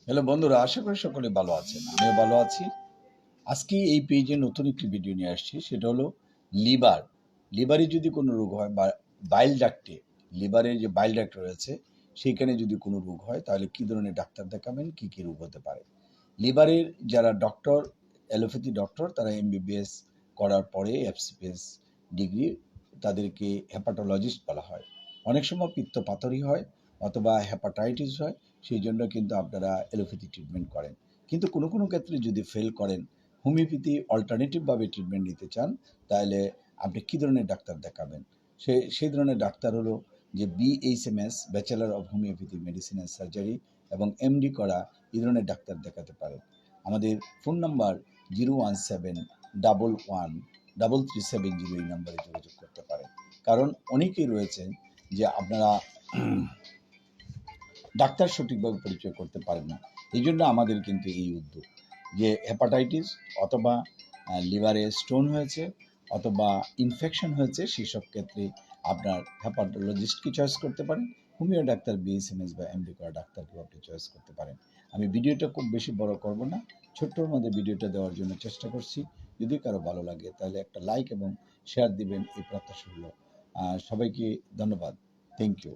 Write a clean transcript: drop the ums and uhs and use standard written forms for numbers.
Hello বন্ধুরা, আশা করি সকলে ভালো আছেন। আমিও ভালো আছি। আজকে এই পেজে নতুন একটি ভিডিও নিয়ে আসছি, সেটা হলো লিভার। লিভারে যদি কোনো রোগ হয় বা বাইল ডাক্টে, লিভারের যে বাইল ডাক্ট রয়েছে সেইখানে যদি কোনো রোগ হয় তাহলে কী ধরনের ডাক্তার দেখাবেন, কী কী রোগ হতে পারে। লিভারের যারা ডক্টর, অ্যালোপ্যাথি ডক্টর, তারা এমবিবিএস করার পরে এফসিপিএস ডিগ্রি, তাদেরকে হেপাটোলজিস্ট বলা হয়। অনেক সময় পিত্তপাথড়ী হয় অথবা হেপাটাইটিস হয়, সেই জন্য কিন্তু আপনারা অ্যালোপ্যাথি ট্রিটমেন্ট করেন। কিন্তু কোনো কোনো ক্ষেত্রে যদি ফেল করেন, হোমিওপ্যাথি অল্টারনেটিভভাবে ট্রিটমেন্ট নিতে চান, তাহলে আপনি কী ধরনের ডাক্তার দেখাবেন। সেই ধরনের ডাক্তার হলো যে BHMS, bachelor of homeopathy medicine and surgery, এবং এমডি করা এই ধরনের ডাক্তার দেখাতে পারেন। আমাদের ফোন নাম্বার 01711 13370, এই নাম্বারে যোগাযোগ করতে পারেন। কারণ অনেকেই রয়েছেন যে আপনারা ডাক্তার সঠিকভাবে পরিচয় করতে পারেন না। এই জন্য আমাদের কিন্তু এই উদ্যোগ যে হেপাটাইটিস অথবা লিভারে স্টোন হয়েছে অথবা ইনফেকশন হয়েছে, সেসব ক্ষেত্রে আপনার হেপাটোলজিস্টকে চয়েস করতে পারেন। হোমিও ডাক্তার, বিএসএমএস বা এমডি করা ডাক্তারকেও আপনি চয়েস করতে পারেন। আমি ভিডিওটা খুব বেশি বড় করব না, ছোট্টর মধ্যে ভিডিওটা দেওয়ার জন্য চেষ্টা করছি। যদি কারো ভালো লাগে তাহলে একটা লাইক এবং শেয়ার দিবেন, এই প্রত্যাশা হলো। সবাইকে ধন্যবাদ। Thank you.